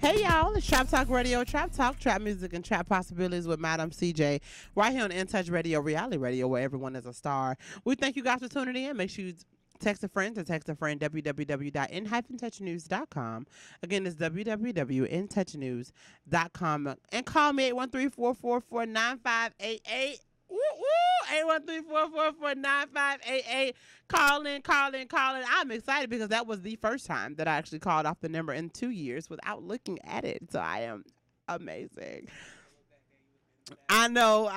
Hey y'all, it's Trap Talk Radio, Trap Talk, Trap Music, and Trap Possibilities with Madam CJ, right here on In Touch Radio, Reality Radio, where everyone is a star. We thank you guys for tuning in. Make sure you text a friend to text a friend, www.in-touchnews.com. Again, it's www.intouchnews.com. And call me 813-444-9588. Woo woo! 813-444-9588. Calling. I'm excited because that was the first time that I actually called off the number in 2 years without looking at it. So I am amazing. I know.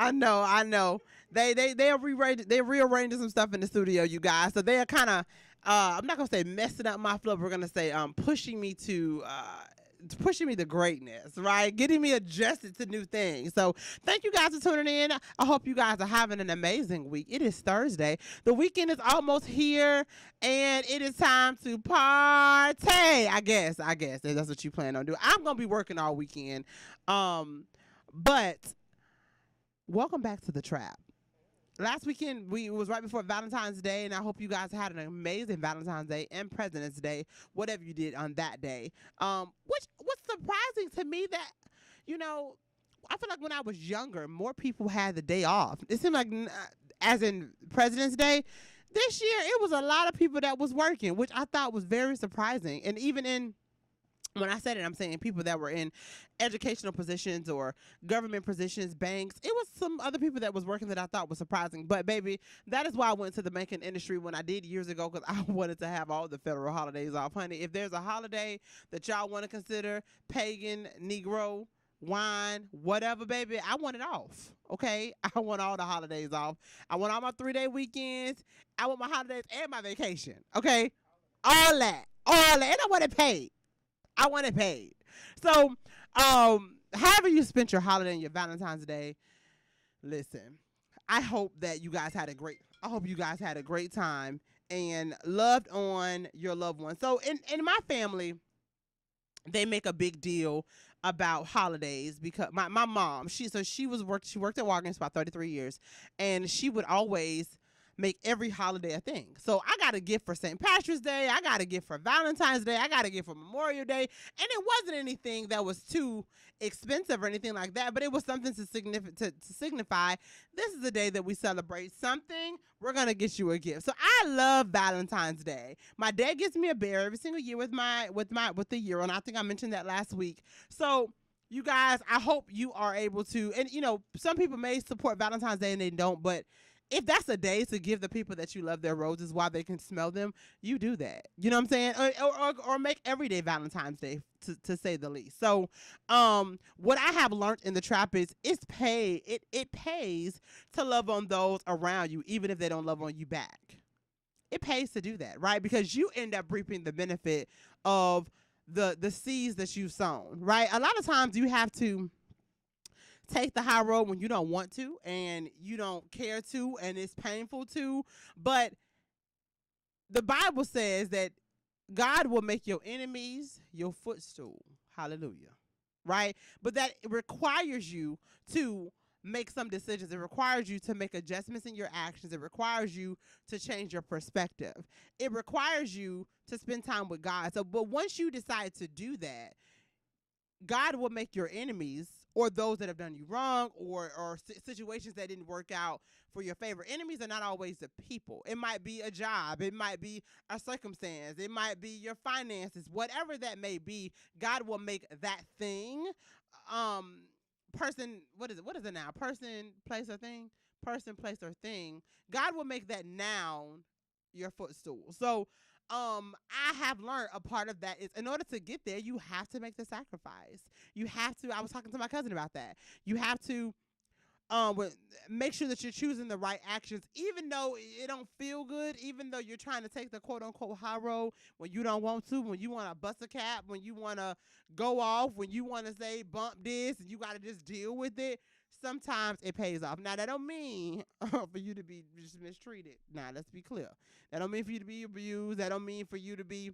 They're rearranging some stuff in the studio, you guys. So they are kind of I'm not gonna say messing up my flow. We're gonna say pushing me to greatness, right? Getting me adjusted to new things. So thank you guys for tuning in. I hope you guys are having an amazing week. It is Thursday. The weekend is almost here, and it is time to party. I guess that's what you plan on doing. I'm gonna be working all weekend, but welcome back to the trap. Last weekend, it was right before Valentine's Day, and I hope you guys had an amazing Valentine's Day and President's Day, whatever you did on that day. Which was surprising to me that, I feel like when I was younger, more people had the day off. It seemed like, as in President's Day, this year, it was a lot of people that was working, which I thought was very surprising. And even when I said it, I'm saying people that were in educational positions or government positions, banks. It was some other people that was working that I thought was surprising. But, baby, that is why I went to the banking industry when I did years ago, because I wanted to have all the federal holidays off. Honey, if there's a holiday that y'all want to consider, pagan, Negro, wine, whatever, baby, I want it off, okay? I want all the holidays off. I want all my 3-day weekends. I want my holidays and my vacation, okay? All that. And I want it paid. So, however you spent your holiday and your Valentine's Day, listen, I hope you guys had a great time and loved on your loved ones. So in my family, they make a big deal about holidays because my mom, she worked at Walgreens for about 33 years, and she would always make every holiday a thing. So I got a gift for St. Patrick's Day. I got a gift for Valentine's Day. I got a gift for Memorial Day. And it wasn't anything that was too expensive or anything like that, but it was something to signify this is the day that we celebrate something. We're going to get you a gift. So I love Valentine's Day. My dad gets me a bear every single year with the year, and I think I mentioned that last week. So you guys, I hope you are able to, and some people may support Valentine's Day and they don't, but if that's a day to give the people that you love their roses while they can smell them, you do that. You know what I'm saying? Or make every day Valentine's Day, to say the least. So what I have learned in the trap is it pays to love on those around you, even if they don't love on you back. It pays to do that, right? Because you end up reaping the benefit of the seeds that you've sown, right? A lot of times you have to take the high road when you don't want to and you don't care to and it's painful to. But the Bible says that God will make your enemies your footstool. Hallelujah. Right? But that it requires you to make some decisions. It requires you to make adjustments in your actions. It requires you to change your perspective. It requires you to spend time with God. So, but once you decide to do that, God will make your enemies, or those that have done you wrong, or situations that didn't work out for your favor. Enemies are not always the people. It might be a job. It might be a circumstance. It might be your finances. Whatever that may be, God will make that thing, person, what is it now? Person, place, or thing? Person, place, or thing. God will make that noun your footstool. So, I have learned a part of that is in order to get there, you have to make the sacrifice. You have to, I was talking to my cousin about that. You have to make sure that you're choosing the right actions, even though it don't feel good, even though you're trying to take the quote unquote high road when you don't want to, when you want to bust a cap, when you want to go off, when you want to say bump this and you got to just deal with it. Sometimes it pays off. Now, that don't mean for you to be just mistreated. Now, let's be clear. That don't mean for you to be abused. That don't mean for you to be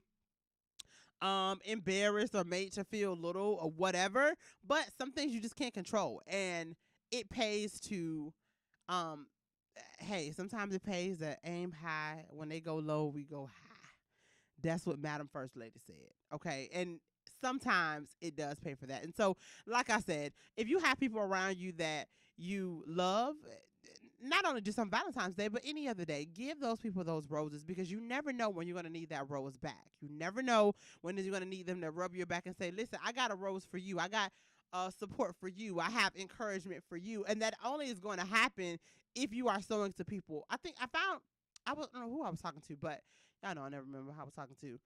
embarrassed or made to feel little or whatever. But some things you just can't control. And it pays to, hey, sometimes it pays to aim high. When they go low, we go high. That's what Madam First Lady said. Okay. And sometimes it does pay for that. And so, like I said, if you have people around you that you love, not only just on Valentine's Day, but any other day, give those people those roses, because you never know when you're going to need that rose back. You never know when you're going to need them to rub your back and say, listen, I got a rose for you. I got support for you. I have encouragement for you. And that only is going to happen if you are showing to people. I think I don't know who I was talking to, but I know I never remember who I was talking to.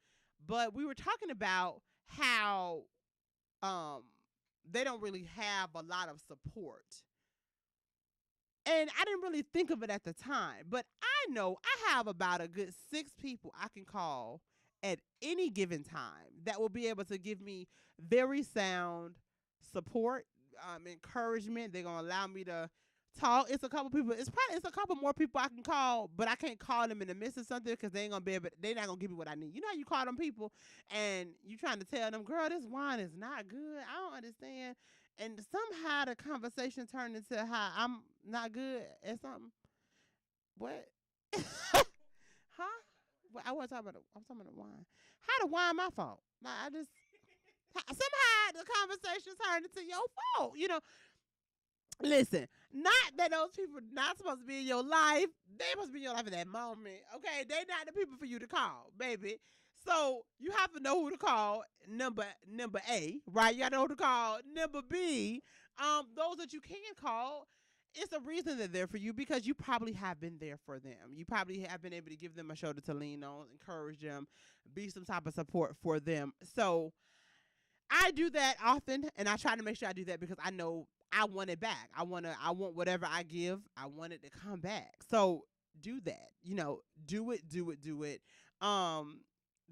But we were talking about how they don't really have a lot of support. And I didn't really think of it at the time, but I know I have about a good 6 people I can call at any given time that will be able to give me very sound support, encouragement. They're gonna allow me to talk. It's a couple people. It's a couple more people I can call, but I can't call them in the midst of something because they ain't gonna be able. They're not gonna give me what I need. You know how you call them people and you trying to tell them, girl, this wine is not good. I don't understand. And somehow the conversation turned into how I'm not good at something. What? Huh? Well, I wasn't talking about. I'm talking about the wine. How the wine my fault? Like, I just somehow the conversation turned into your fault. You know. Listen, not that those people not supposed to be in your life. They must be in your life at that moment. Okay, they not the people for you to call, baby. So you have to know who to call. Number A, right? You gotta know who to call. Number B, those that you can call, it's a reason they're there for you because you probably have been there for them. You probably have been able to give them a shoulder to lean on, encourage them, be some type of support for them. So I do that often, and I try to make sure I do that because I know I want it back. I want whatever I give, I want it to come back. So do that. You know, do it.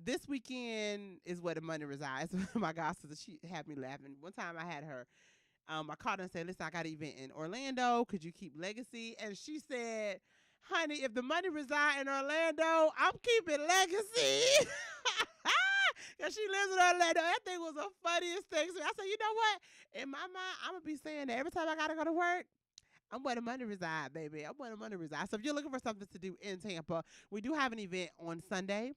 This weekend is where the money resides. My god sister, she had me laughing. One time I had her, I called her and said, listen, I got an event in Orlando. Could you keep Legacy? And she said, honey, if the money resides in Orlando, I'm keeping Legacy. Because she lives in Orlando. That thing was the funniest thing. So I said, you know what? In my mind, I'm going to be saying that every time I got to go to work, I'm where the money reside, baby. I'm where the money reside. So if you're looking for something to do in Tampa, we do have an event on Sunday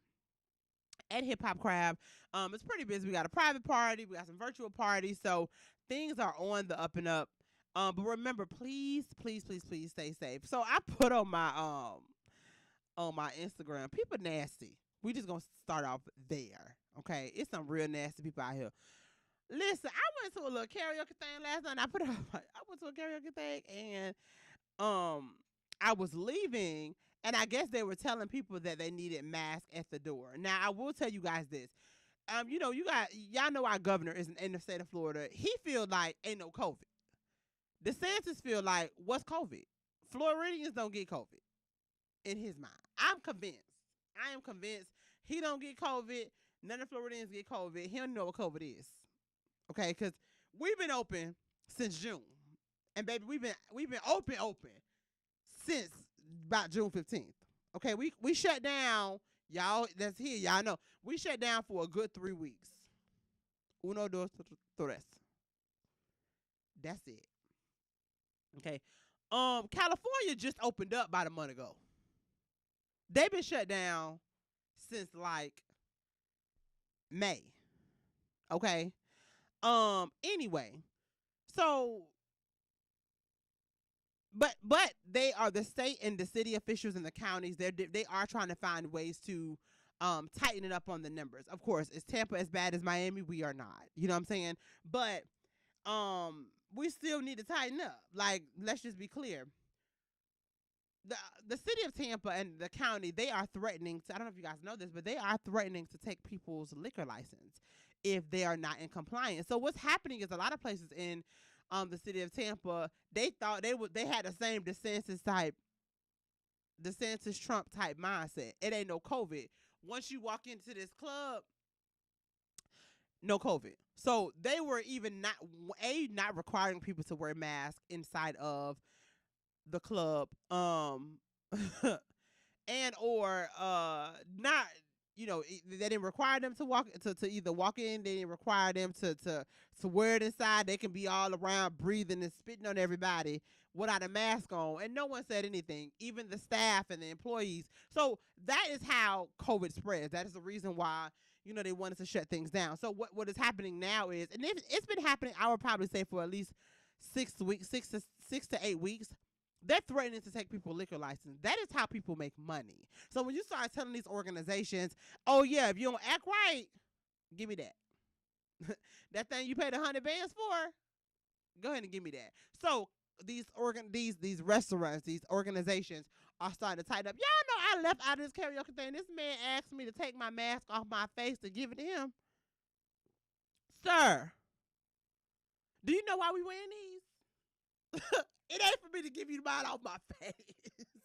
at Hip Hop Crab. It's pretty busy. We got a private party. We got some virtual parties. So things are on the up and up. But remember, please stay safe. So I put on my Instagram, people nasty. We just gonna start off there. Okay. It's some real nasty people out here. Listen, I went to a little karaoke thing last night. I went to a karaoke thing and I was leaving and I guess they were telling people that they needed masks at the door. Now I will tell you guys this. Y'all know our governor is in the state of Florida. He feel like ain't no COVID. DeSantis feel like what's COVID? Floridians don't get COVID in his mind. I am convinced he don't get COVID. None of Floridians get COVID. He don't know what COVID is. Okay, because we've been open since June. And baby, we've been open since about June 15th. Okay, we shut down, y'all that's here, y'all know. We shut down for a good 3 weeks. Uno, dos, tres. That's it. Okay. California just opened up about a month ago. They've been shut down since like May. Okay. Anyway, so but they are the state and the city officials and the counties. They are trying to find ways to tighten it up on the numbers. Of course, is Tampa as bad as Miami? We are not. You know what I'm saying? But we still need to tighten up. Like, let's just be clear. The city of Tampa and the county, they are threatening to, I don't know if you guys know this, but they are threatening to take people's liquor license if they are not in compliance. So what's happening is a lot of places in the city of Tampa, they thought they had the same DeSantis Trump type mindset. It ain't no COVID. Once you walk into this club, no COVID. So they were even not requiring people to wear masks inside of the club, and or not, they didn't require them to either walk in. They didn't require them to wear it inside. They can be all around breathing and spitting on everybody without a mask on, and no one said anything, even the staff and the employees. So that is how COVID spreads. That is the reason why they wanted to shut things down. So what is happening now is, and it's been happening, I would probably say for at least 6 weeks, 6 to 8 weeks, they're threatening to take people's liquor license. That is how people make money. So when you start telling these organizations, oh yeah, if you don't act right, give me that. That thing you paid $100 for, go ahead and give me that. So these restaurants, these organizations are starting to tighten up. Y'all know I left out of this karaoke thing. This man asked me to take my mask off my face to give it to him. Sir, do you know why we wearing these? It ain't for me to give you mine off my face.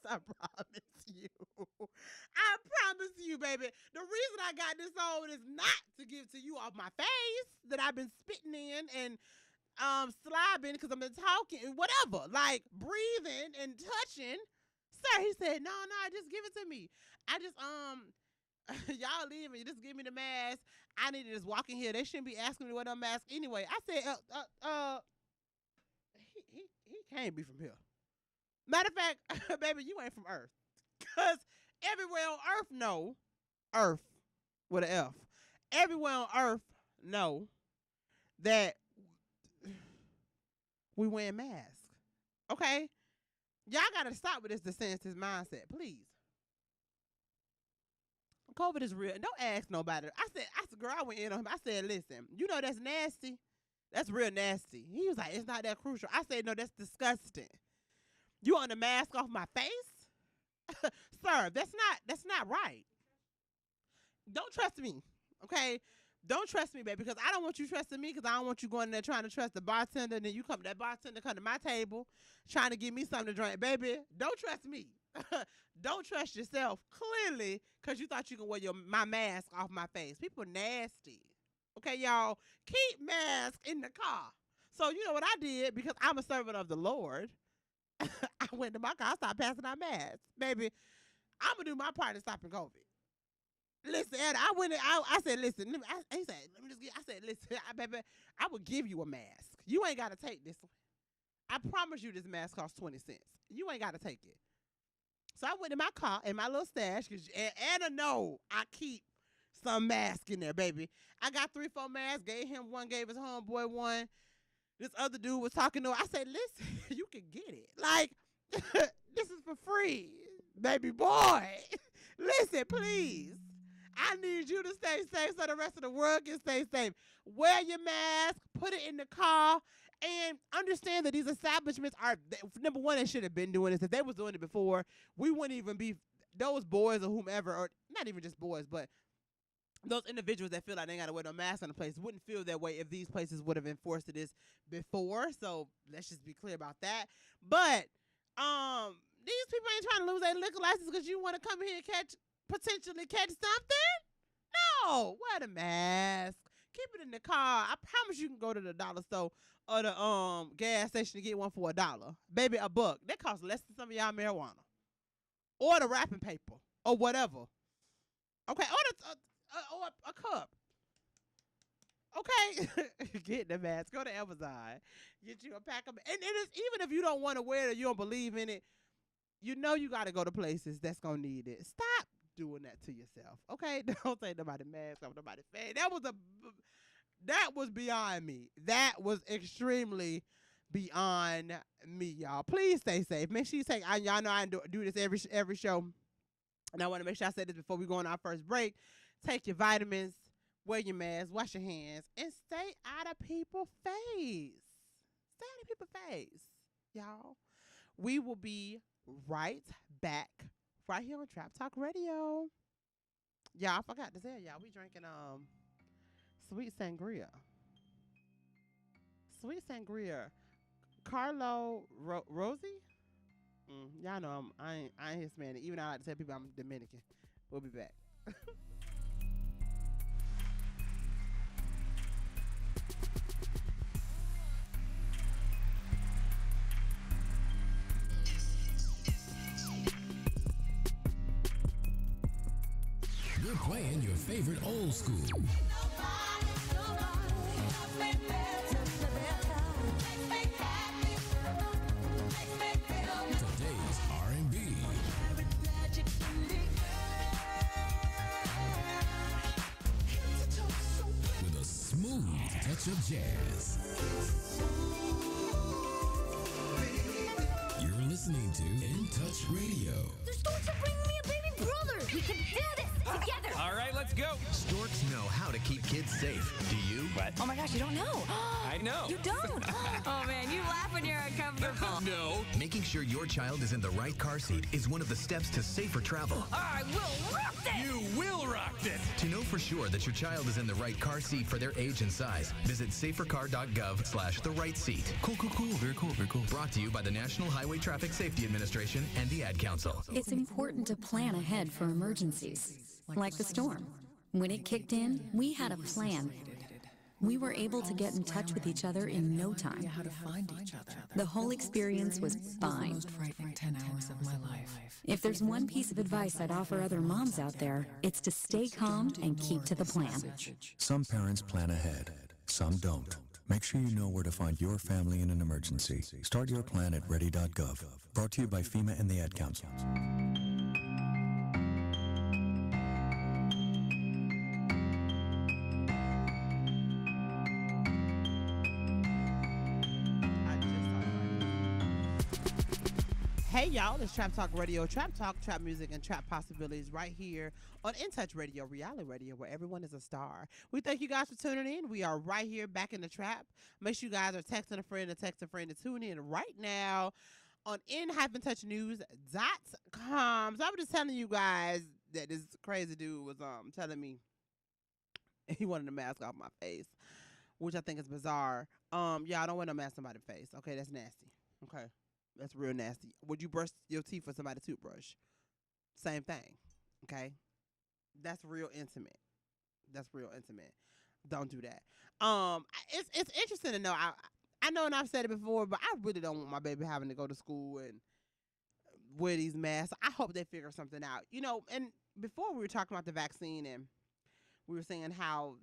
I promise you. I promise you, baby. The reason I got this on is not to give to you off my face that I've been spitting in and slobbing because I've been talking, whatever, like breathing and touching. Sir, he said, no, just give it to me. I just, y'all leave me. Just give me the mask. I need to just walk in here. They shouldn't be asking me to wear no mask anyway. I said, he can't be from here. Matter of fact, baby, you ain't from Earth. Because everywhere on Earth Earth with an F. Everywhere on Earth know that we wearing masks. Okay? Y'all got to stop with this DeSantis mindset, please. COVID is real. Don't ask nobody. I said, girl, I went in on him. I said, listen, you know that's nasty. That's real nasty. He was like, it's not that crucial. I said, no, that's disgusting. You want the mask off my face? Sir, that's not right. Don't trust me, okay? Don't trust me, baby, because I don't want you trusting me because I don't want you going in there trying to trust the bartender, and then that bartender come to my table trying to give me something to drink. Baby, don't trust me. Don't trust yourself, clearly, because you thought you could wear my mask off my face. People nasty. Okay, y'all, keep masks in the car. So you know what I did, because I'm a servant of the Lord. I went to my car, I started passing out masks. Baby, I'm going to do my part in stopping COVID. Listen, I went in, I said, listen, I said, listen, baby, I will give you a mask. You ain't got to take this one. I promise you this mask costs 20 cents. You ain't got to take it. So I went in my car, in my little stash, and Anna know I keep some mask in there, baby. I got 3-4 masks, gave him one, gave his homeboy one. This other dude was talking to her. I said, listen, you can get it. Like, this is for free, baby boy. Listen, please. I need you to stay safe so the rest of the world can stay safe. Wear your mask, put it in the car, and understand that these establishments are, number one, they should have been doing this. If they was doing it before, we wouldn't even be, those boys or whomever, or not even just boys, but those individuals that feel like they got to wear no mask in the place wouldn't feel that way if these places would have enforced this before. So let's just be clear about that. But these people ain't trying to lose their liquor license because you want to come here and potentially catch something. No, wear the mask. Keep it in the car. I promise you can go to the dollar store or the gas station to get one for $1. Baby, $1. That costs less than some of y'all marijuana. Or the wrapping paper. Or whatever. Okay, or a cup. Okay. Get the mask. Go to Amazon. Get you a pack of it. And even if you don't want to wear it or you don't believe in it, you know you got to go to places that's going to need it. Stop doing that to yourself. Okay? Don't take nobody mask off nobody's face. That was beyond me. That was extremely beyond me, y'all. Please stay safe. Make sure you take, y'all know I do this every show. And I want to make sure I say this before we go on our first break. Take your vitamins, wear your mask, wash your hands, and stay out of people's face. Stay out of people's face, y'all. We will be right back right here on Trap Talk Radio. Y'all, I forgot to say, y'all, we drinking sweet sangria. Sweet sangria. Carlo Rosie? Y'all know I ain't Hispanic. Even though I like to tell people I'm Dominican. We'll be back. We're playing your favorite old school. Today's R&B. touch of jazz. You're listening to In Touch Radio. The Storks are bringing me a baby brother. We can do this together. All right, let's go. Storks know how to keep kids safe. Do you? What? Oh my gosh, you don't know. I know. You don't? Oh man, you laugh when you're uncomfortable. No. Making sure your child is in the right car seat is one of the steps to safer travel. I will rock this. You will rock this. To know for sure that your child is in the right car seat for their age and size, visit safercar.gov/the right seat. Cool. Very cool. Brought to you by the National Highway Traffic Safety Administration and the Ad Council. It's important to plan ahead for emergencies, like the storm. When it kicked in, we had a plan. We were able to get in touch with each other in no time. How to find each other. The whole experience was fine. Most frightening 10 hours of my life. If there's one piece of advice I'd offer other moms out there, it's to stay calm and keep to the plan. Some parents plan ahead, some don't. Make sure you know where to find your family in an emergency. Start your plan at ready.gov. Brought to you by FEMA and the Ad Council. Hey y'all, it's Trap Talk Radio, Trap Talk, Trap Music, and Trap Possibilities right here on In Touch Radio, reality radio, where everyone is a star. We thank you guys for tuning in. We are right here back in the trap. Make sure you guys are texting a friend to tune in right now on in-touchnews.com. So I was just telling you guys that this crazy dude was telling me he wanted a mask off my face, which I think is bizarre. Y'all don't wear no mask on somebody's face. Okay, that's nasty. Okay. That's real nasty. Would you brush your teeth with somebody's toothbrush? Same thing. Okay? That's real intimate. Don't do that. It's interesting to know. I know, and I've said it before, but I really don't want my baby having to go to school and wear these masks. I hope they figure something out. You know, and before we were talking about the vaccine and we were saying how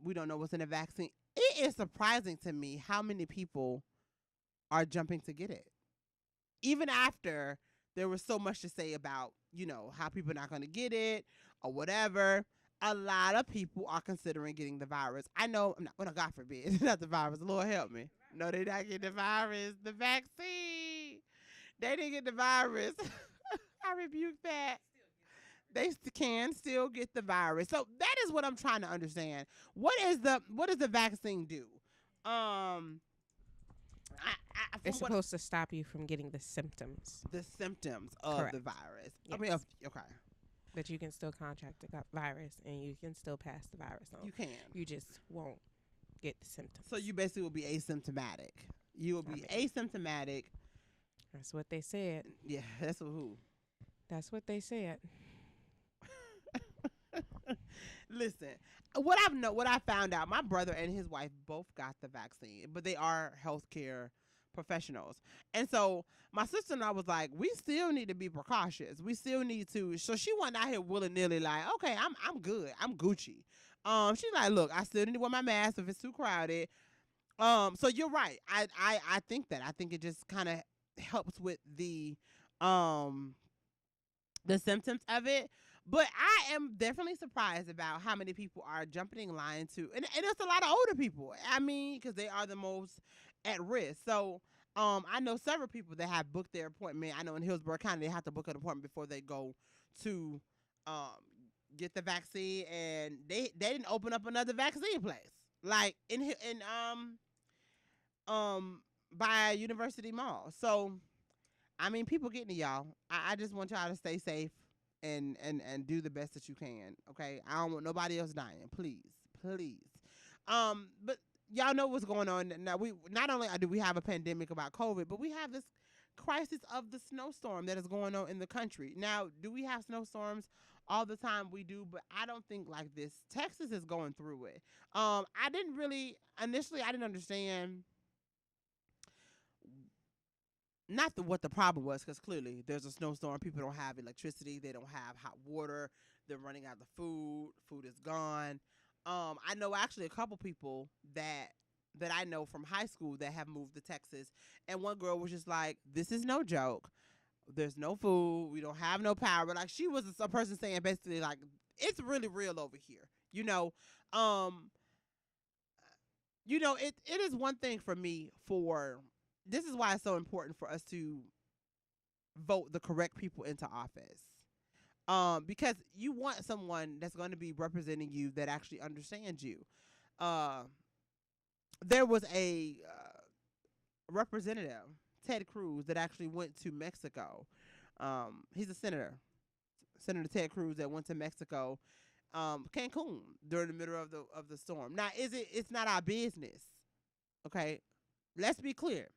we don't know what's in the vaccine. It is surprising to me how many people are jumping to get it. Even after there was so much to say about, you know, how people are not going to get it or whatever, a lot of people are considering getting the virus. I know, God forbid, not the virus. Lord help me. No, they not getting the virus. The vaccine. They didn't get the virus. I rebuke that. They can still get the virus. So that is what I'm trying to understand. What does the vaccine do? It's supposed to stop you from getting the symptoms. The symptoms of Correct. the virus. Yes. I mean, okay. But you can still contract the virus and you can still pass the virus on. You can. You just won't get the symptoms. So you basically will be asymptomatic. You will be asymptomatic. That's what they said. Yeah, that's who. That's what they said. Listen, what I found out, my brother and his wife both got the vaccine, but they are healthcare professionals. And so my sister and I was like, we still need to be precautious. We still need to. So she went out here willy-nilly like, okay, I'm good. I'm Gucci. She's like, look, I still need to wear my mask if it's too crowded. So you're right. I think that. I think it just kind of helps with the symptoms of it. But I am definitely surprised about how many people are jumping in line to, and it's a lot of older people. I mean, because they are the most at risk. So I know several people that have booked their appointment. I know in Hillsborough County, they have to book an appointment before they go to get the vaccine, and they didn't open up another vaccine place. Like in by University Mall. So, I mean, people getting to y'all. I just want y'all to stay safe. And do the best that you can, okay? I don't want nobody else dying, please. But y'all know what's going on now. We not only do we have a pandemic about COVID, but we have this crisis of the snowstorm that is going on in the country. Now, do we have snowstorms all the time? We do, but I don't think like this. Texas is going through it. I didn't understand. Not what the problem was, because clearly there's a snowstorm. People don't have electricity. They don't have hot water. They're running out of food. Food is gone. I know actually a couple people that I know from high school that have moved to Texas. And one girl was just like, this is no joke. There's no food. We don't have no power. Like, she was a person saying basically like, it's really real over here. You know, you know, it is one thing for me for this is why it's so important for us to vote the correct people into office. Because you want someone that's going to be representing you that actually understands you. There was a representative, Ted Cruz, that actually went to Mexico. He's a senator, Senator Ted Cruz, that went to Mexico, Cancun, during the middle of the storm. Now, it's not our business, okay? Let's be clear.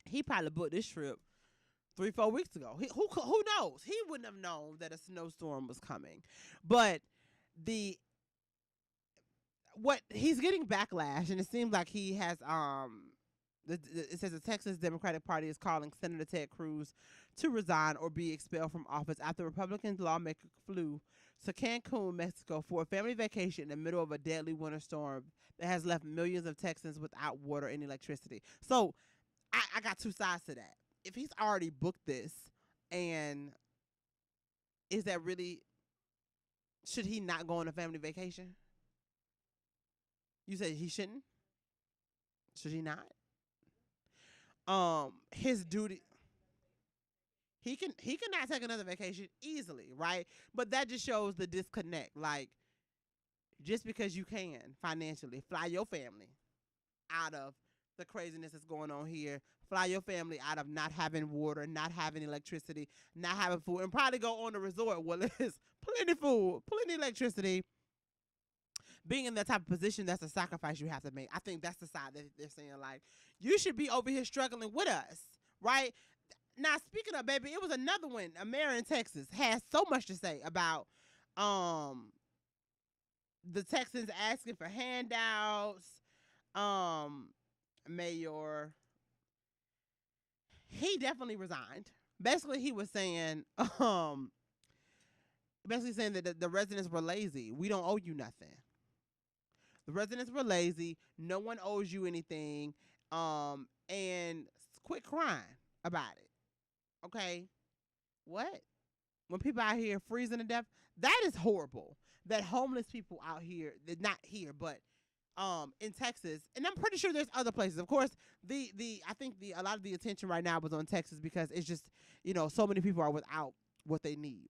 He probably booked this trip 3-4 weeks ago. Who knows? He wouldn't have known that a snowstorm was coming. But what he's getting backlash, and it seems like he has it says the Texas Democratic Party is calling Senator Ted Cruz to resign or be expelled from office after Republican lawmaker flew to Cancun, Mexico for a family vacation in the middle of a deadly winter storm that has left millions of Texans without water and electricity. So I got two sides to that. If he's already booked this, and is that really, should he not go on a family vacation? You say he shouldn't? Should he not? His duty, he cannot take another vacation easily, right? But that just shows the disconnect. Like, just because you can financially fly your family out of the craziness that's going on here, fly your family out of not having water, not having electricity, not having food, and probably go on a resort where there's plenty food, plenty electricity. Being in that type of position, that's a sacrifice you have to make. I think that's the side that they're saying, like, you should be over here struggling with us, right? Now, speaking of, baby, it was another one. A mayor in Texas has so much to say about the Texans asking for handouts. Mayor, he definitely resigned. Basically, he was saying, that the residents were lazy. We don't owe you nothing. The residents were lazy. No one owes you anything. And quit crying about it. Okay? What? When people out here freezing to death, that is horrible. That homeless people out here, not here, but in Texas, and I'm pretty sure there's other places. Of course, I think a lot of the attention right now was on Texas because it's just, you know, so many people are without what they need.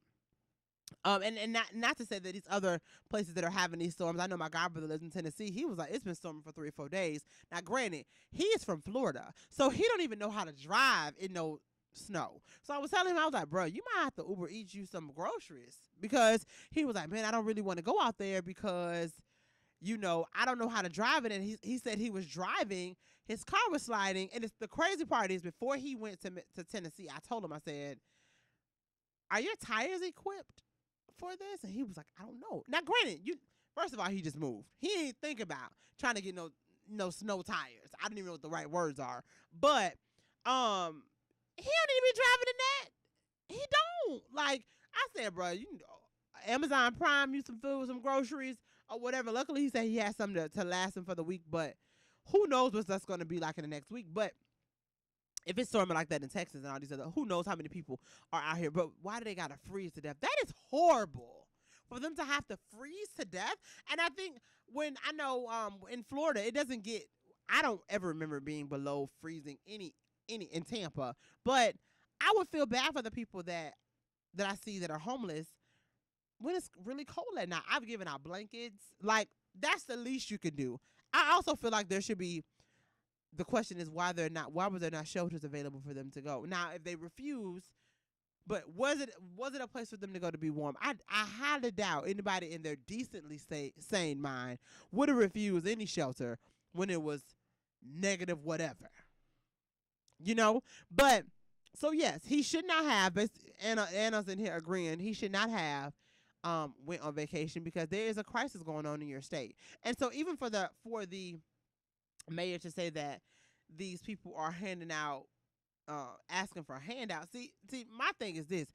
And not to say that these other places that are having these storms. I know my godbrother lives in Tennessee. He was like, it's been storming for 3 or 4 days. Now, granted, he is from Florida, so he don't even know how to drive in no snow. So I was telling him, I was like, bro, you might have to Uber eat you some groceries, because he was like, man, I don't really want to go out there because, you know, I don't know how to drive it. And he said he was driving, his car was sliding, and the crazy part is, before he went to Tennessee, I told him, I said, are your tires equipped for this? And he was like, I don't know. Now, granted, first of all, he just moved. He ain't think about trying to get no snow tires. I don't even know what the right words are. But he don't even be driving in that. He don't. Like, I said, bro, you know, Amazon Prime you some food, some groceries, or whatever. Luckily, he said he has something to last him for the week, but who knows what that's going to be like in the next week. But if it's storming like that in Texas and all these other, who knows how many people are out here. But why do they got to freeze to death? That is horrible for them to have to freeze to death. And I think when I know in Florida, it doesn't get, I don't ever remember being below freezing any in Tampa. But I would feel bad for the people that I see that are homeless when it's really cold at night. I've given out blankets. Like, that's the least you can do. I also feel like there should be, the question is why was there not shelters available for them to go? Now, if they refuse, but was it a place for them to go to be warm? I highly doubt anybody in their decently sane mind would have refused any shelter when it was negative whatever. You know? But, so yes, he should not have, Anna's in here agreeing, he should not have went on vacation because there is a crisis going on in your state. And so even for the mayor to say that these people are handing out, asking for handouts. See, my thing is this: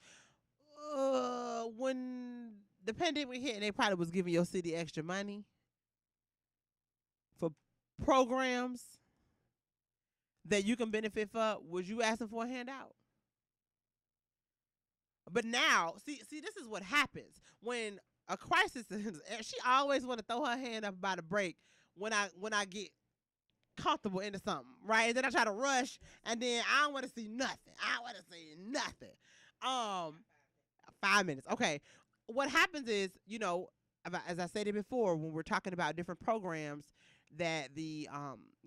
when the pandemic hit, and they probably was giving your city extra money for programs that you can benefit for, was you asking for a handout? But now, see, this is what happens when a crisis. She always want to throw her hand up about a break when I get comfortable into something, right? And then I try to rush, and then I don't want to see nothing. I want to see nothing. 5 minutes. Okay. What happens is, you know, as I stated before, when we're talking about different programs that the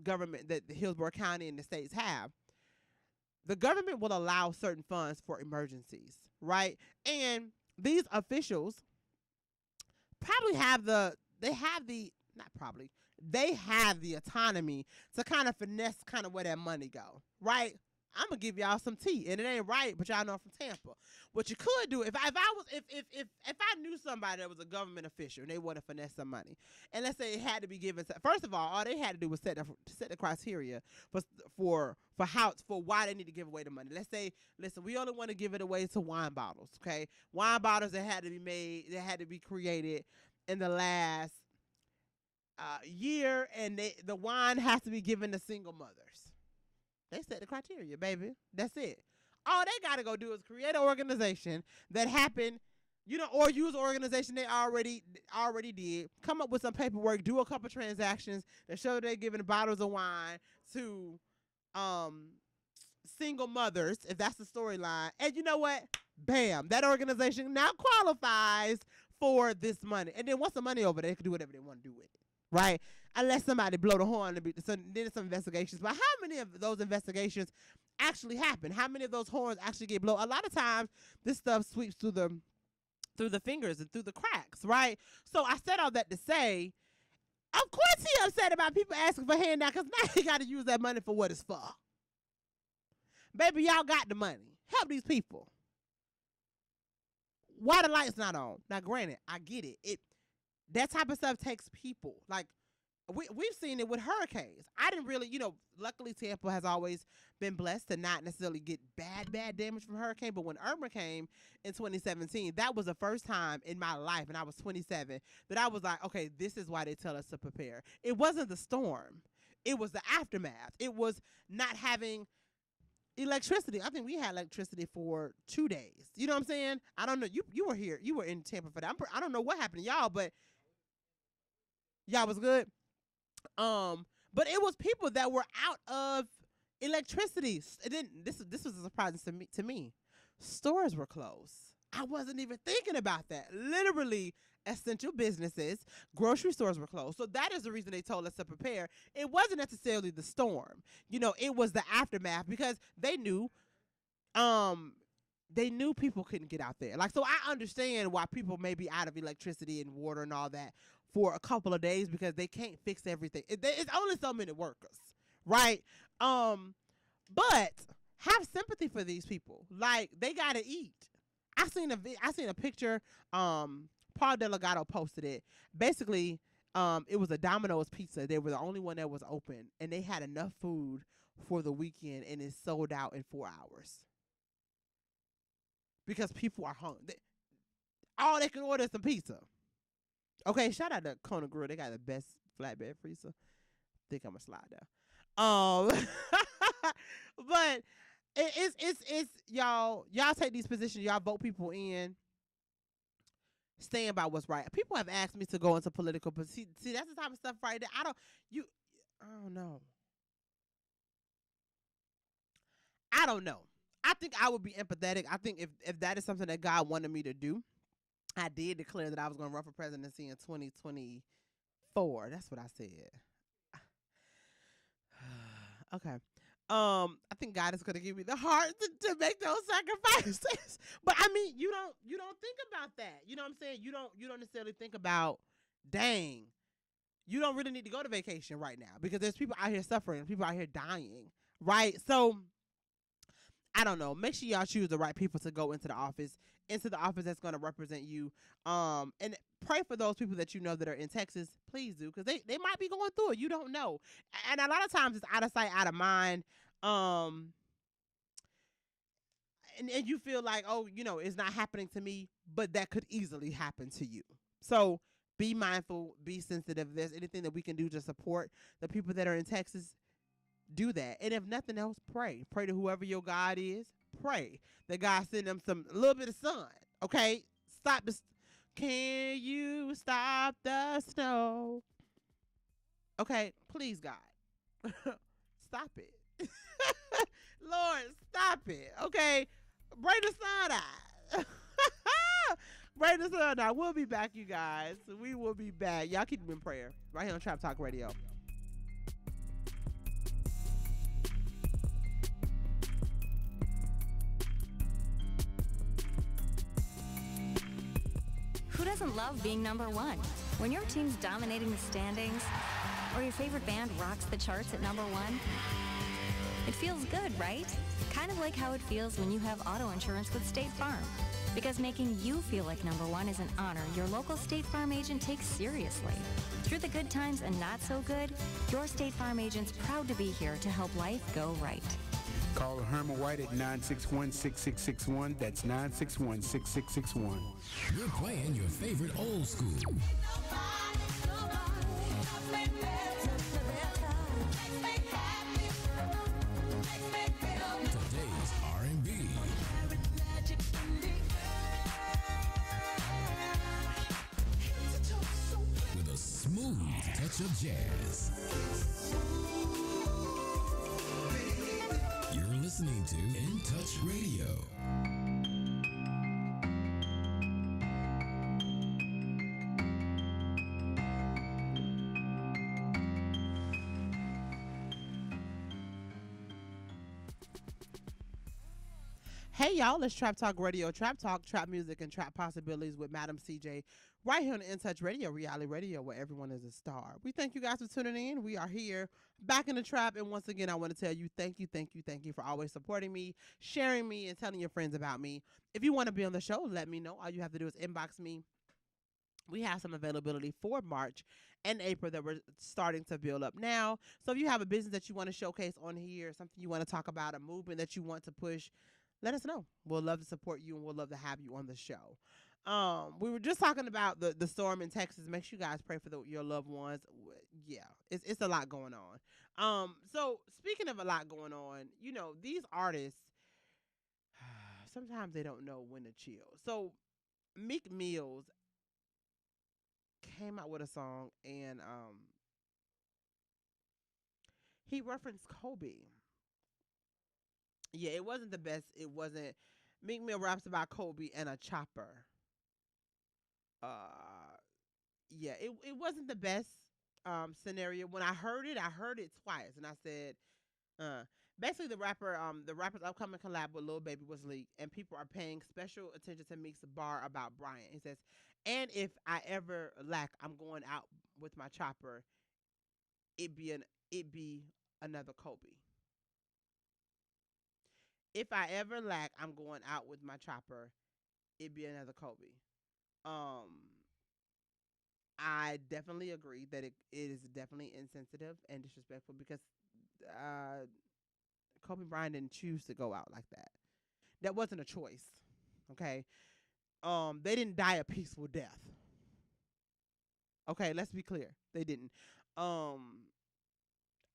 government, that the Hillsborough County and the states have, the government will allow certain funds for emergencies, right? And these officials probably they have the autonomy to kind of finesse kind of where that money go, right? I'm gonna give y'all some tea, and it ain't right, but y'all know I'm from Tampa. What you could do if I knew somebody that was a government official and they want to finesse some money, and let's say it had to be given. First of all they had to do was set the criteria for why they need to give away the money. Let's say, listen, we only want to give it away to wine bottles, okay? Wine bottles that had to be made, that had to be created in the last year, and the wine has to be given to single mothers. They set the criteria, baby. That's it. All they got to go do is create an organization that happened, you know, or use an organization they already did. Come up with some paperwork, do a couple transactions that show they're giving bottles of wine to single mothers, if that's the storyline. And you know what? Bam, that organization now qualifies for this money. And then once the money over, they can do whatever they want to do with it, right? Unless somebody blow the horn, so then there's some investigations. But how many of those investigations actually happen? How many of those horns actually get blown? A lot of times, this stuff sweeps through the fingers and through the cracks, right? So I said all that to say, of course he upset about people asking for handouts, because now he got to use that money for what it's for. Baby, y'all got the money. Help these people. Why the lights not on? Now, granted, I get it. That type of stuff takes people. Like, we've seen it with hurricanes. I didn't really, you know, luckily Tampa has always been blessed to not necessarily get bad damage from hurricane. But when Irma came in 2017, that was the first time in my life, and I was 27, that I was like, okay, this is why they tell us to prepare. It wasn't the storm. It was the aftermath. It was not having electricity. I think we had electricity for 2 days. You know what I'm saying? I don't know. You were here. You were in Tampa for that. I don't know what happened to y'all, but y'all was good. But it was people that were out of electricity. And then this was a surprise to me. Stores were closed. I wasn't even thinking about that. Literally, essential businesses, grocery stores were closed. So that is the reason they told us to prepare. It wasn't necessarily the storm. You know, it was the aftermath, because they knew people couldn't get out there. Like, so I understand why people may be out of electricity and water and all that for a couple of days, because they can't fix everything. It's only so many workers, right? But have sympathy for these people. Like, they gotta eat. I seen a picture. Paul Delgado posted it. Basically, it was a Domino's pizza. They were the only one that was open, and they had enough food for the weekend, and it sold out in 4 hours because people are hungry. All they can order is some pizza. Okay, shout out to Kona Grill. They got the best flatbread freezer. Think I'm gonna slide down. But it's y'all take these positions. Y'all vote people in. Stand by what's right. People have asked me to go into political, but see that's the type of stuff right there. I don't know. I don't know. I think I would be empathetic. I think if that is something that God wanted me to do, I did declare that I was going to run for presidency in 2024. That's what I said. Okay. I think God is going to give me the heart to make those sacrifices. But I mean, you don't think about that. You know what I'm saying? You don't necessarily think about, dang, you don't really need to go to vacation right now, because there's people out here suffering, people out here dying, right? So I don't know. Make sure y'all choose the right people to go into the office that's going to represent you. And pray for those people that you know that are in Texas. Please do, because they might be going through it. You don't know. And a lot of times it's out of sight, out of mind. And you feel like, oh, you know, it's not happening to me, but that could easily happen to you. So be mindful, be sensitive. If there's anything that we can do to support the people that are in Texas, do that. And if nothing else, pray. Pray to whoever your God is. Pray that God send them a little bit of sun. Okay? Can you stop the snow? Okay, please, God, stop it. Lord, stop it. Okay, bring the sun out. Bring the sun out. We'll be back, you guys. We will be back. Y'all keep them in prayer right here on Trap Talk Radio. Who doesn't love being number one? When your team's dominating the standings, or your favorite band rocks the charts at number one, it feels good, right? Kind of like how it feels when you have auto insurance with State Farm. Because making you feel like number one is an honor your local State Farm agent takes seriously. Through the good times and not so good, your State Farm agent's proud to be here to help life go right. Call Herman White at 961-6661. That's 961-6661. We're playing your favorite old school. Today's R&B. With a smooth touch of jazz. You're listening to In Touch Radio. Hey y'all, it's Trap Talk Radio, Trap Talk, Trap Music, and Trap Possibilities with Madam CJ right here on In Touch Radio, reality radio where everyone is a star. We thank you guys for tuning in. We are here back in the trap, and once again I want to tell you thank you for always supporting me, sharing me, and telling your friends about me. If you want to be on the show, let me know. All you have to do is inbox me. We have some availability for March and April that we're starting to build up now. So if you have a business that you want to showcase on here, something you want to talk about, a movement that you want to push, let us know. We'll love to support you, and we'll love to have you on the show. We were just talking about the storm in Texas. Make sure you guys pray for your loved ones. Yeah, it's a lot going on. So speaking of a lot going on, you know, these artists, sometimes they don't know when to chill. So Meek Mills came out with a song, and he referenced Kobe. Yeah, it wasn't the best. It wasn't. Meek Mill raps about Kobe and a chopper. Yeah, it wasn't the best scenario. When I heard it twice, and I said, basically the rapper's upcoming collab with Lil Baby was leaked, and people are paying special attention to Meek's bar about Bryant. He says, and if I ever lack, I'm going out with my chopper. It be another Kobe. If I ever lack, I'm going out with my chopper. It'd be another Kobe. I definitely agree that it is definitely insensitive and disrespectful because Kobe Bryant didn't choose to go out like that. That wasn't a choice. Okay. They didn't die a peaceful death. Okay, let's be clear. They didn't. I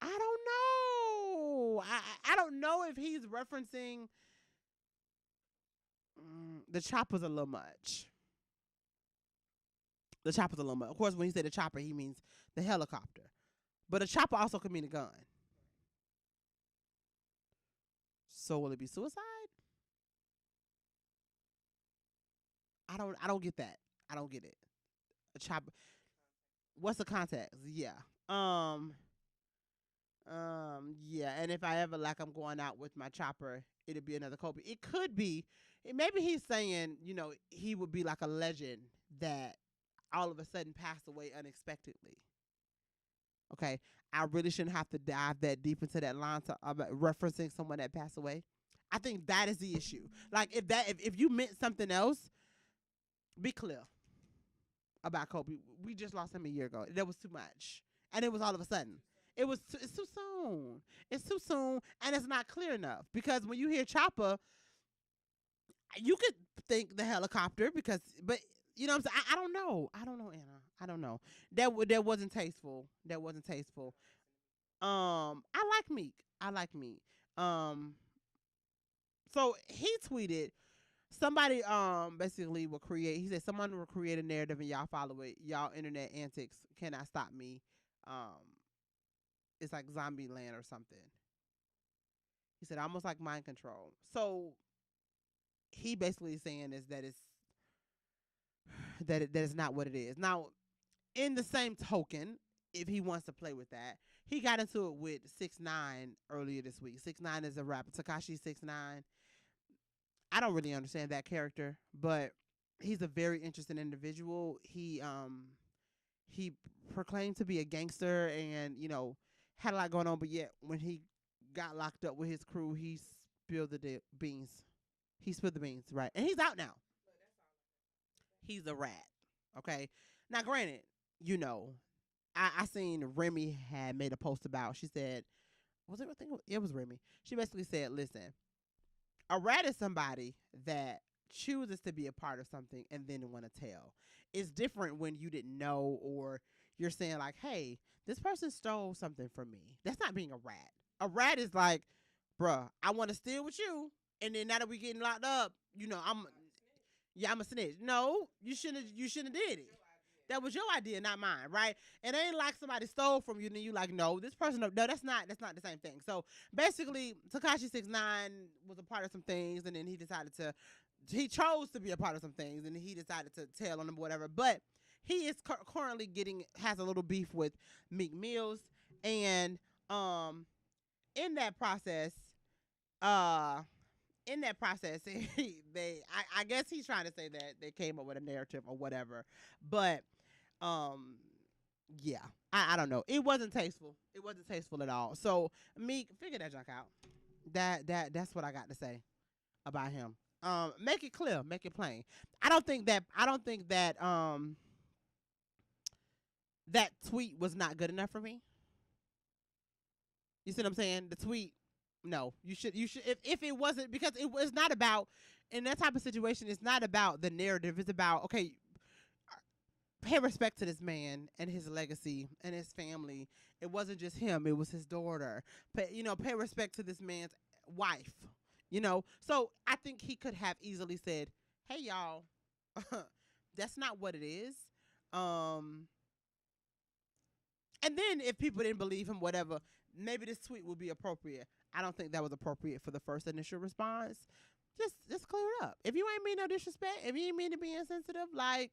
don't know. I don't know if he's referencing the chopper's a little much. The chopper's a little much. Of course, when he said the chopper, he means the helicopter. But a chopper also could mean a gun. So will it be suicide? I don't get that. I don't get it. A chopper. What's the context? Yeah. Yeah, and if I ever I'm going out with my chopper, it'll be another Kobe. It could be, maybe he's saying, you know, he would be like a legend that all of a sudden passed away unexpectedly. Okay, I really shouldn't have to dive that deep into that line to referencing someone that passed away. I think that is the issue. Like if you meant something else, be clear about Kobe. We just lost him a year ago. That was too much, and it was all of a sudden. It's too soon. It's too soon, and it's not clear enough because when you hear chopper, you could think the helicopter but you know what I'm saying. I don't know. I don't know, Anna. I don't know. That wasn't tasteful. That wasn't tasteful. I like Meek. So he tweeted, somebody basically will create. He said someone will create a narrative and y'all follow it. Y'all internet antics cannot stop me. it's like zombie land or something. He said almost like mind control. So he basically is saying is that it's that is not what it is. Now, in the same token, if he wants to play with that, he got into it with 6ix9ine earlier this week. 6ix9ine is a rapper. Tekashi 6ix9ine. I don't really understand that character, but he's a very interesting individual. He proclaimed to be a gangster and, you know, had a lot going on, but yet when he got locked up with his crew, he spilled the beans. He spilled the beans, right? And he's out now. He's a rat. Okay. Now, granted, you know, I seen Remy had made a post about. She said, I think it was Remy. She basically said, "Listen, a rat is somebody that chooses to be a part of something and then want to tell. It's different when you didn't know or you're saying like, hey, this person stole something from me. That's not being a rat. A rat is like, bruh, I want to steal with you, and then now that we getting locked up, you know, I'm a snitch. No, you shouldn't have did it. That was your idea, not mine, right? And it ain't like somebody stole from you, and then you like, no, this person, no, that's not the same thing. So basically, Tekashi 6ix9ine was a part of some things, and then he chose to be a part of some things, and he decided to tell on them, whatever. But he is currently has a little beef with Meek Mills, and in that process, I guess he's trying to say that they came up with a narrative or whatever, but yeah, I don't know. It wasn't tasteful. It wasn't tasteful at all. So Meek, figure that junk out. That's what I got to say about him. Make it clear, make it plain. I don't think that that tweet was not good enough for me. You see what I'm saying? The tweet, no, you should if it wasn't, because it was not about, in that type of situation, it's not about the narrative. It's about, okay, pay respect to this man and his legacy and his family. It wasn't just him, it was his daughter. Pay respect to this man's wife. So I think he could have easily said, hey y'all, that's not what it is. And then if people didn't believe him, whatever, maybe this tweet would be appropriate. I don't think that was appropriate for the first initial response. Just clear it up. If you ain't mean no disrespect, if you ain't mean to be insensitive, like,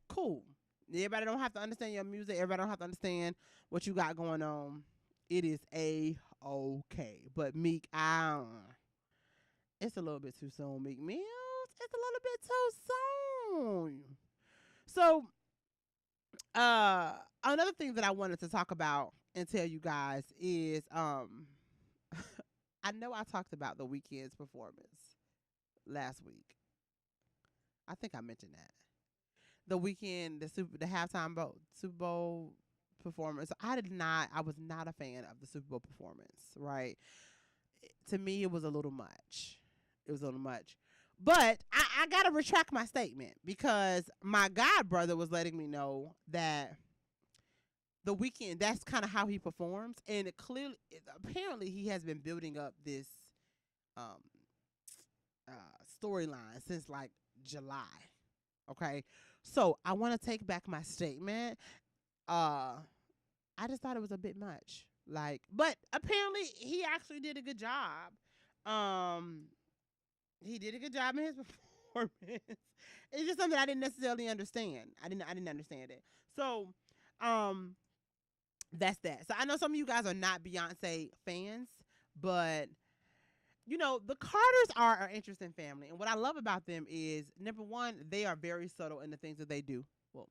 cool. Everybody don't have to understand your music. Everybody don't have to understand what you got going on. It is A-okay. But Meek, it's a little bit too soon, Meek Mills. It's a little bit too soon. So, another thing that I wanted to talk about and tell you guys is, I know I talked about The Weeknd's performance last week. I think I mentioned that. The Weeknd, the halftime Super Bowl performance. I was not a fan of the Super Bowl performance, right? To me, it was a little much. But I got to retract my statement, because my god brother was letting me know that The Weeknd, that's kind of how he performs. And apparently he has been building up this storyline since like July. Okay. So I want to take back my statement. I just thought it was a bit much. But apparently he actually did a good job. He did a good job in his performance. It's just something I didn't necessarily understand. I didn't understand it. So, that's that. So I know some of you guys are not Beyonce fans, but the Carters are an interesting family. And what I love about them is, number one, they are very subtle in the things that they do. Well,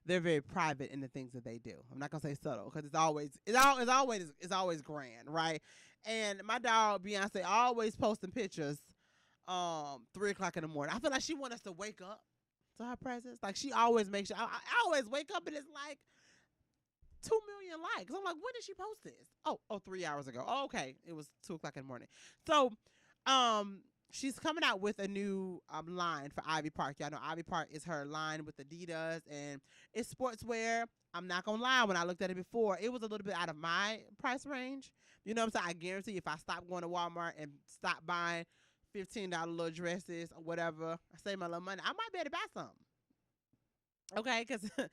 they're very private in the things that they do. I'm not gonna say subtle, because it's always grand, right? And my dog Beyonce always posting pictures 3 o'clock in the morning. I feel like she wants us to wake up to her presence. Like, she always makes sure. I always wake up and it's like 2 million likes. I'm like, when did she post this? Oh, 3 hours ago. Oh, okay. It was 2 o'clock in the morning. So, she's coming out with a new line for Ivy Park. Y'all know Ivy Park is her line with Adidas, and it's sportswear. I'm not gonna lie, when I looked at it before, it was a little bit out of my price range. You know what I'm saying? I guarantee if I stop going to Walmart and stop buying $15 little dresses or whatever, I save my little money, I might be able to buy some. Okay, because 10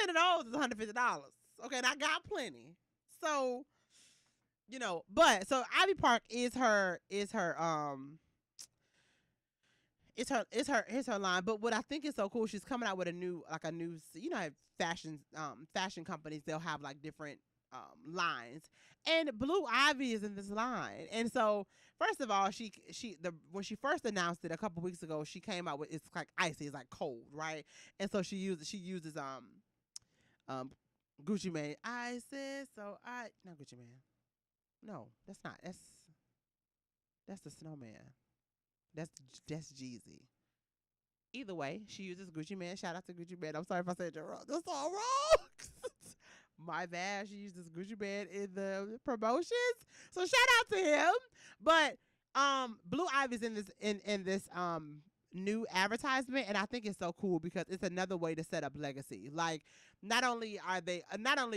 of those is $150. Okay, and I got plenty. So, you know, but so Ivy Park is her it's her line. But what I think is so cool, she's coming out with a new, you know, fashion companies, they'll have like different lines, and Blue Ivy is in this line. And so first of all, when she first announced it a couple weeks ago, she came out with, it's like icy, it's like cold, right? And so she uses Gucci Mane. I said so. Not Gucci Mane. No, that's not. That's the Snowman. That's Jeezy. Either way, she uses Gucci Mane. Shout out to Gucci Mane. I'm sorry if I said it wrong. That's all wrong. My bad. She uses Gucci Mane in the promotions. So shout out to him. But Blue Ivy's in this new advertisement, and I think it's so cool because it's another way to set up legacy. Like, not only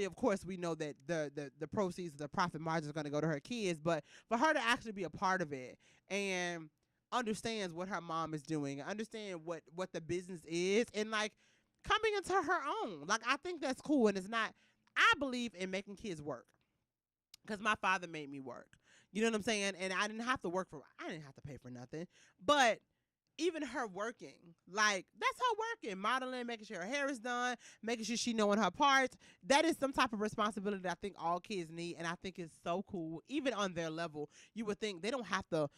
of course we know that the proceeds, the profit margin is going to go to her kids, but for her to actually be a part of it and understands what her mom is doing, understand what the business is, and like coming into her own. Like, I think that's cool. And I believe in making kids work, because my father made me work. You know what I'm saying? And I didn't have to I didn't have to pay for nothing. But even her working, like, that's her working, modeling, making sure her hair is done, making sure she knowing her parts. That is some type of responsibility that I think all kids need, and I think it's so cool. Even on their level, you would think they don't have to.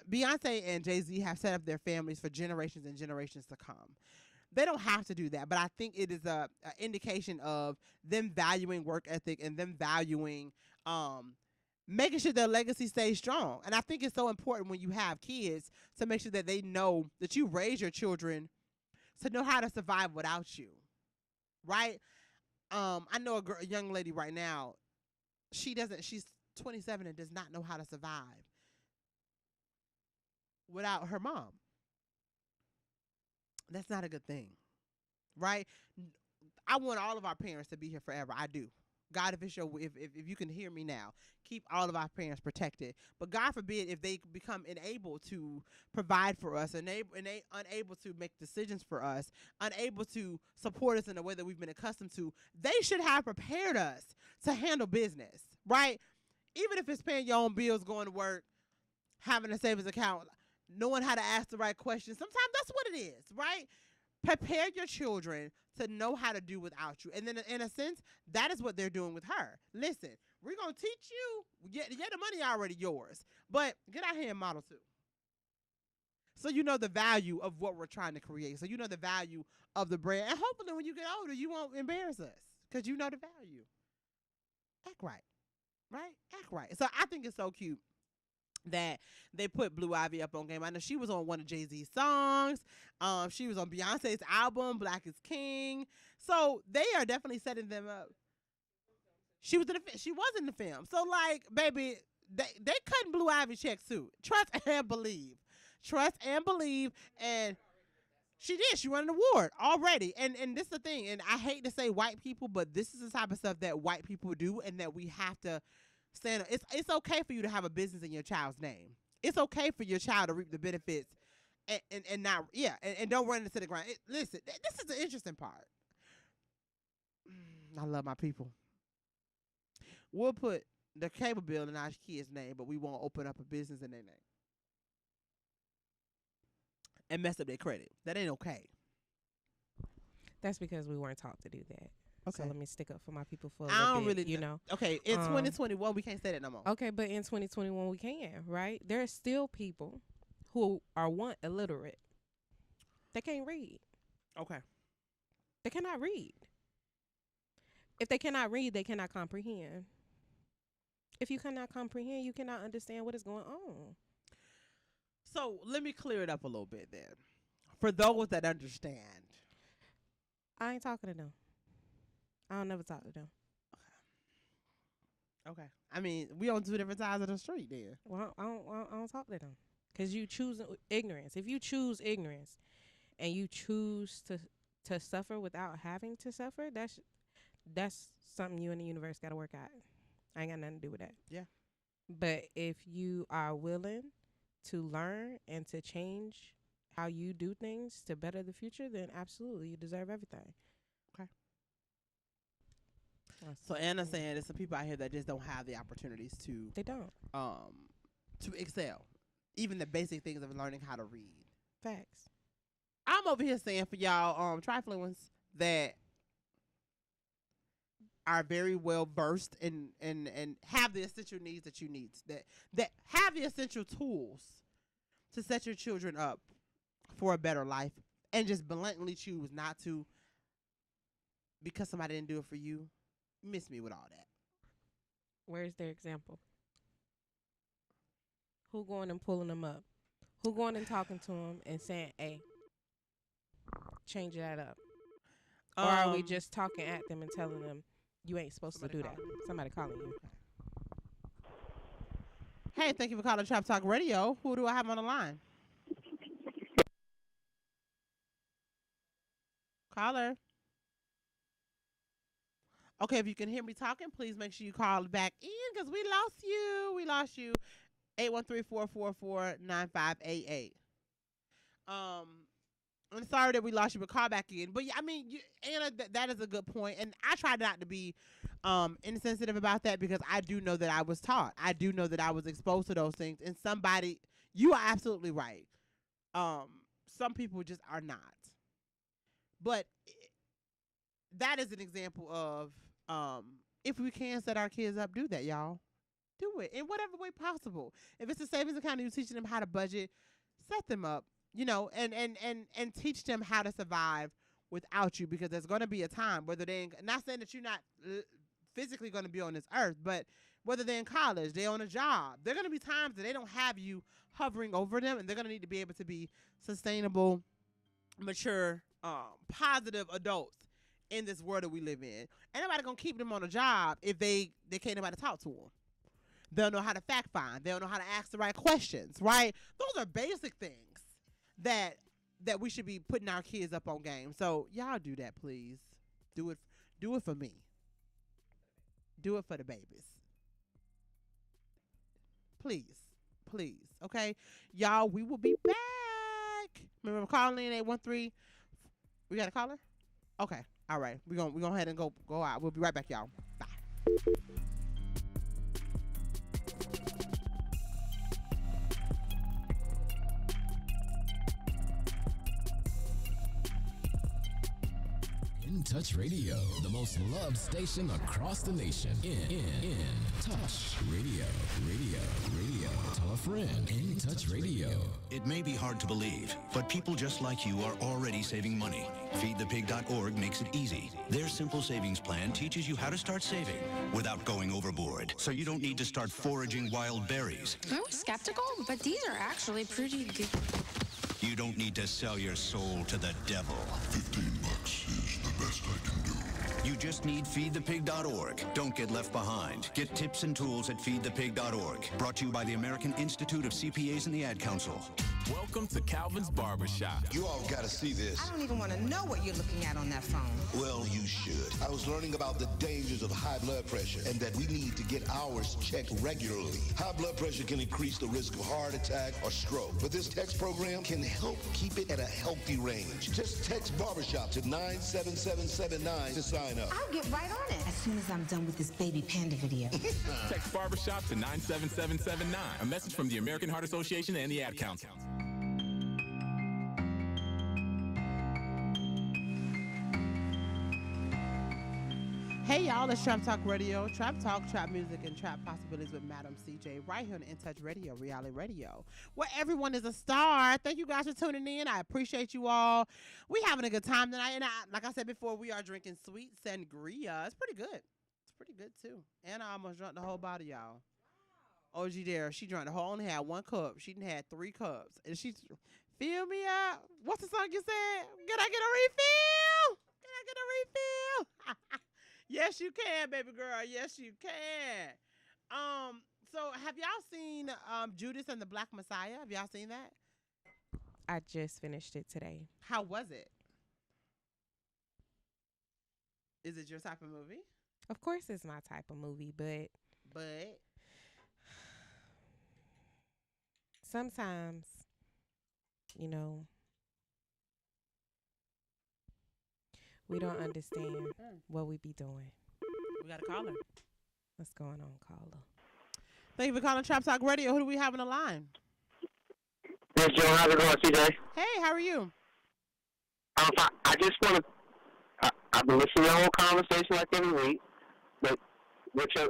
Beyonce and Jay-Z have set up their families for generations and generations to come. They don't have to do that, but I think it is a indication of them valuing work ethic and them valuing making sure their legacy stays strong. And I think it's so important when you have kids to make sure that they know that you raise your children to know how to survive without you, right? I know a young lady right now, she's 27 and does not know how to survive without her mom. That's not a good thing, right? I want all of our parents to be here forever. I do. God, if you can hear me now, keep all of our parents protected. But God forbid if they become unable to provide for us, unable to make decisions for us, unable to support us in the way that we've been accustomed to, they should have prepared us to handle business, right? Even if it's paying your own bills, going to work, having a savings account, knowing how to ask the right questions. Sometimes that's what it is, right? Prepare your children to know how to do without you. And then in a sense, that is what they're doing with her. Listen, we're going to teach you. Yeah, the money already yours. But get out here and model too. So you know the value of what we're trying to create. So you know the value of the brand. And hopefully when you get older, you won't embarrass us because you know the value. Act right. Right? Act right. So I think it's so cute that they put Blue Ivy up on game. I know she was on one of Jay-Z's songs. She was on Beyonce's album, Black is King. So they are definitely setting them up. She was in the film. So, like, baby, they cutting Blue Ivy checks too. Trust and believe. Trust and believe. And she did. She won an award already. And this is the thing. And I hate to say white people, but this is the type of stuff that white people do and that we have to stand up. It's okay for you to have a business in your child's name. It's okay for your child to reap the benefits and not, and don't run into the ground. Listen, this is the interesting part. I love my people. We'll put the cable bill in our kids' name, but we won't open up a business in their name and mess up their credit. That ain't okay. That's because we weren't taught to do that. Okay. So let me stick up for my people for a I don't little bit, really, you know. Okay, in 2021, we can't say that no more. Okay, but in 2021, we can, right? There are still people who are illiterate. They can't read. Okay. They cannot read. If they cannot read, they cannot comprehend. If you cannot comprehend, you cannot understand what is going on. So let me clear it up a little bit then. For those that understand. I ain't talking to them. I don't never talk to them. Okay. I mean, we on two different sides of the street then. Well, I don't talk to them. Because you choose ignorance. If you choose ignorance and you choose to suffer without having to suffer, that's something you and the universe got to work out. I ain't got nothing to do with that. Yeah. But if you are willing to learn and to change how you do things to better the future, then absolutely you deserve everything. Okay. So Anna's saying there's some people out here that just don't have the opportunities to They don't. to excel, even the basic things of learning how to read. Facts. I'm over here saying for y'all trifluents that are very well versed and have the essential needs that you need, that have the essential tools to set your children up for a better life, and just blatantly choose not to because somebody didn't do it for you. Miss me with all that. Where's their example? Who going and pulling them up? Who going and talking to them and saying, hey, change that up? Or are we just talking at them and telling them you ain't supposed to do that? Somebody calling you. Hey, thank you for calling Trap Talk Radio. Who do I have on the line? Caller. Okay, if you can hear me talking, please make sure you call back in because we lost you. We lost you. 813-444-9588. I'm sorry that we lost you, but call back in. But yeah, I mean, Anna, that is a good point, and I try not to be insensitive about that because I do know that I was taught. I do know that I was exposed to those things, and you are absolutely right. Some people just are not. But that is an example of if we can set our kids up, do that, y'all. Do it in whatever way possible. If it's a savings account and you're teaching them how to budget, set them up, and teach them how to survive without you, because there's going to be a time, whether not saying that you're not physically going to be on this earth, but whether they're in college, they're on a job, there are going to be times that they don't have you hovering over them, and they're going to need to be able to be sustainable, mature, positive adults in this world that we live in. Ain't nobody going to keep them on a job if they can't nobody talk to them. They'll know how to fact find. They'll know how to ask the right questions, right? Those are basic things that we should be putting our kids up on game. So y'all do that, please. Do it for me. Do it for the babies. Please. Okay? Y'all, we will be back. Remember calling in 813. We got a caller? Okay. All right. We're gonna go ahead and go out. We'll be right back, y'all. Bye. In Touch Radio, the most loved station across the nation. In Touch Radio. Tell a friend. In Touch Radio. It may be hard to believe, but people just like you are already saving money. FeedThePig.org makes it easy. Their simple savings plan teaches you how to start saving without going overboard, so you don't need to start foraging wild berries. I was skeptical, but these are actually pretty good. You don't need to sell your soul to the devil. $15 is the best I can do. You just need FeedThePig.org. Don't get left behind. Get tips and tools at FeedThePig.org. Brought to you by the American Institute of CPAs and the Ad Council. Welcome to Calvin's Barbershop. You all gotta see this. I don't even want to know what you're looking at on that phone. Well, you should. I was learning about the dangers of high blood pressure and that we need to get ours checked regularly. High blood pressure can increase the risk of heart attack or stroke, but this text program can help keep it at a healthy range. Just text Barbershop to 97779 to sign up. I'll get right on it as soon as I'm done with this baby panda video. Text Barbershop to 97779. A message from the American Heart Association and the Ad Council. Hey y'all, it's Trap Talk Radio. Trap Talk, trap music, and trap possibilities with Madam CJ right here on In Touch Radio, Reality Radio, where everyone is a star. Thank you guys for tuning in. I appreciate you all. We having a good time tonight, and like I said before, we are drinking sweet sangria. It's pretty good. It's pretty good too. And I almost drank the whole bottle, y'all. OG there, she drank the whole. Only had 1 cup. She done had 3 cups, and she fill me up. What's the song you said? Can I get a refill? Can I get a refill? Yes, you can, baby girl. Yes, you can. So have y'all seen Judas and the Black Messiah? Have y'all seen that? I just finished it today. How was it? Is it your type of movie? Of course it's my type of movie, but sometimes, we don't understand what we be doing. We got a caller. What's going on, caller? Thank you for calling Trap Talk Radio. Who do we have on the line? Hey, Joe. How's it going, CJ? Hey, how are you? I just want to. I've been listening to your whole conversation like every week, but what your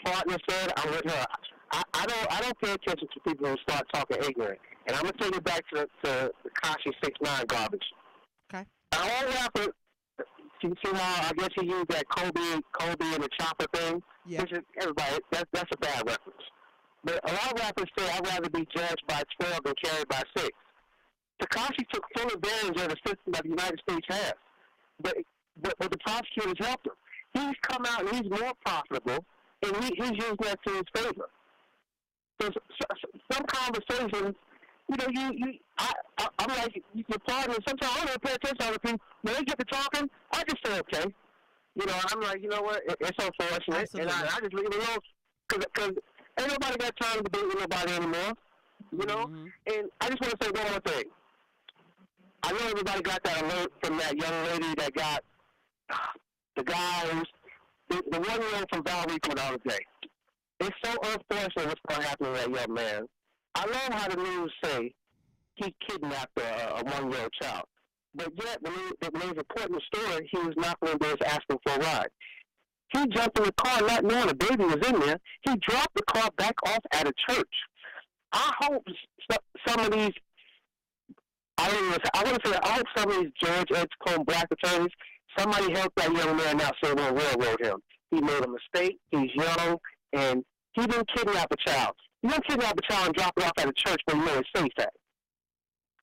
partner said, I'm with her. I don't pay attention to people who start talking ignorant, and I'm gonna take it back to the Kashi 6ix9ine garbage. Okay. All rappers. You see how I guess he used that Kobe and the chopper thing? Yeah. Everybody, that's a bad reference. But a lot of rappers say I'd rather be judged by 12 than carried by 6. Tekashi took full advantage of the system that the United States has. But the prosecutors helped him. He's come out and he's more profitable, and he's using that to his favor. So some conversations, I'm like, your partner, sometimes I don't pay attention to other people. When they get to talking, I just say, okay. I'm like, you know what, it's unfortunate. Absolutely. And I just leave it alone. Because ain't nobody got time to debate with nobody anymore. Mm-hmm. And I just want to say one more thing. I know everybody got that alert from that young lady that got the guy the 1-year-old from Valrico the other day. It's so unfortunate what's going to happen to that young man. I love how the news say he kidnapped a 1-year-old child. But yet, when he was reporting the story, he was knocking on doors asking for a ride. He jumped in the car not knowing a baby was in there. He dropped the car back off at a church. I hope some of these, I hope some of these George Edgecombe black attorneys, somebody helped that young man out so they won't railroad him. He made a mistake. He's young, and he didn't kidnap a child. You don't kidnap a child and drop it off at a church when you know it's safe at.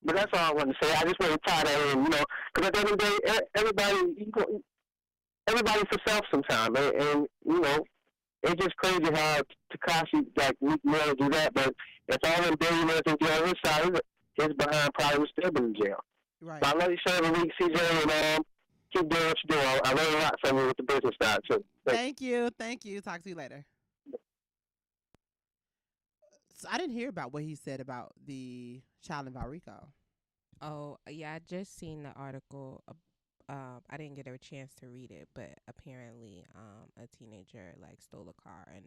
But that's all I wanted to say. I just want to tie that in, because at the end of the day, everybody's for self sometimes. And it's just crazy how Tekashi will do that. But if all them billionaires in jail on his side, his behind probably would still be in jail. Right. But I love you so every week, CJ, and keep doing what you're doing. I learned a lot from you with the business side, too. Thank you. Talk to you later. So I didn't hear about what he said about the child in Valrico. Oh, yeah, I just seen the article. I didn't get a chance to read it, but apparently a teenager stole a car and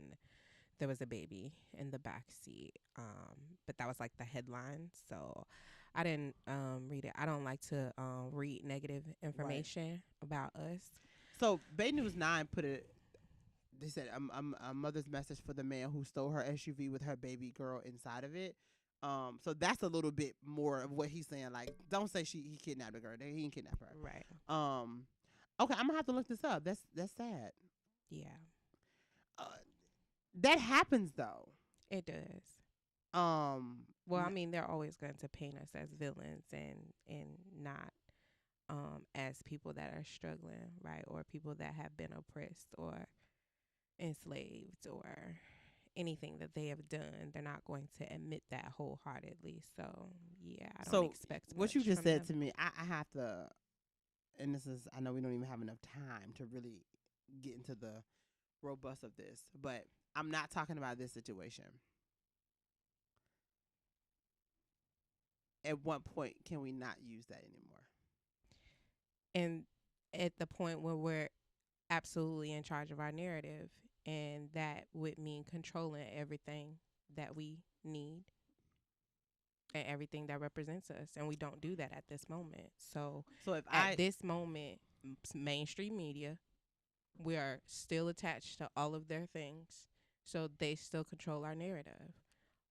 there was a baby in the back seat. But that was the headline, so I didn't read it. I don't like to read negative information about us. So Bay News 9 put it. They said a mother's message for the man who stole her SUV with her baby girl inside of it. So that's a little bit more of what he's saying. Don't say he kidnapped a girl. He didn't kidnap her. Right. Okay, I'm gonna have to look this up. That's sad. Yeah. That happens though. It does. Well, I mean, they're always going to paint us as villains and not as people that are struggling, right? Or people that have been oppressed or enslaved or anything that they have done. They're not going to admit that wholeheartedly. So yeah, I don't expect what you much just from said them. to me. I have to, and this is, I know we don't even have enough time to really get into the robust of this, but I'm not talking about this situation. At what point can we not use that anymore? And at the point where we're absolutely in charge of our narrative, and that would mean controlling everything that we need and everything that represents us, and we don't do that at this moment. So if at this moment, mainstream media, we are still attached to all of their things, so they still control our narrative.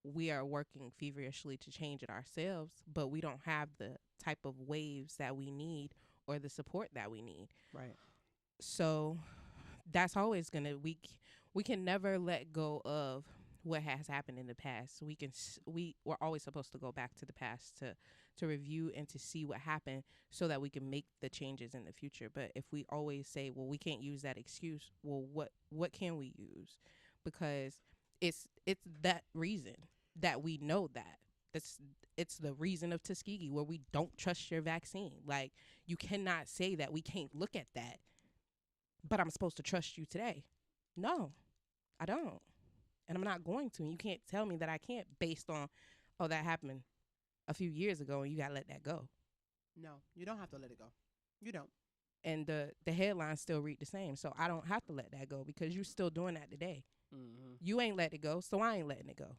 We are working feverishly to change it ourselves, but we don't have the type of waves that we need or the support that we need. Right. So that's always going to, we can never let go of what has happened in the past. We're always supposed to go back to the past to review and to see what happened so that we can make the changes in the future. But if we always say, well, we can't use that excuse, well, what can we use? Because it's that reason that we know that. It's the reason of Tuskegee, where we don't trust your vaccine. Like, you cannot say that we can't look at that, but I'm supposed to trust you today. No, I don't. And I'm not going to. And you can't tell me that I can't based on, oh, that happened a few years ago and you got to let that go. No, you don't have to let it go. You don't. and the headlines still read the same. So I don't have to let that go because you're still doing that today. Mm-hmm. You ain't let it go, so I ain't letting it go.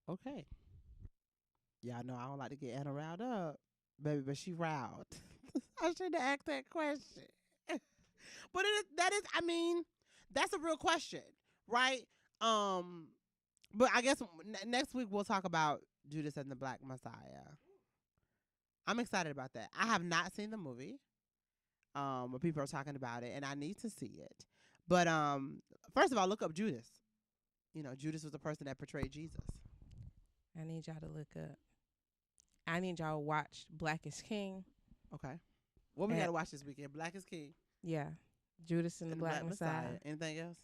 Okay. Y'all know I don't like to get Anna riled up, baby, but she riled. I should have asked that question. But I mean, that's a real question, right? But I guess next week we'll talk about Judas and the Black Messiah. I'm excited about that. I have not seen the movie. But people are talking about it, and I need to see it. But first of all, look up Judas. You know, Judas was the person that portrayed Jesus. I need y'all to look up. I need y'all to watch Black is King. Okay. What we got to watch this weekend? Black is King. Yeah. Judas and the Black Messiah. Anything else?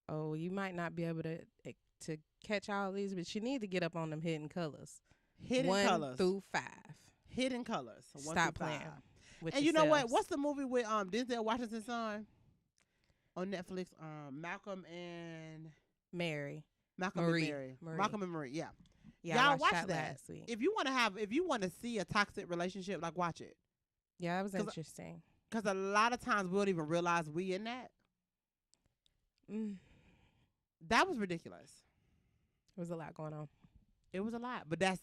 Oh, you might not be able to catch all these, but you need to get up on them hidden colors. Hidden colors. 1 through 5. Hidden colors. Stop playing. And you know what? What's the movie with Denzel Washington's son on Netflix? Malcolm and Mary. Malcolm Marie. and Mary. Marie. Malcolm and Marie. Yeah. Yeah, y'all watch that. last week. If you want to see a toxic relationship, like watch it. Yeah, that was interesting. Because a lot of times we don't even realize we in that. That was ridiculous. There was a lot going on. It was a lot, but that's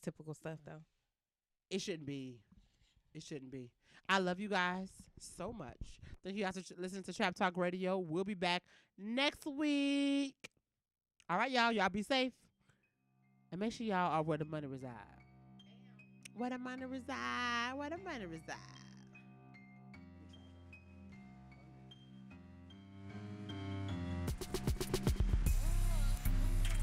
typical stuff though. It shouldn't be. It shouldn't be. I love you guys so much. Thank you guys for listening to Trap Talk Radio. We'll be back next week. All right, y'all. Y'all be safe. And make sure y'all are where the money reside. Where the money reside. Where the money reside.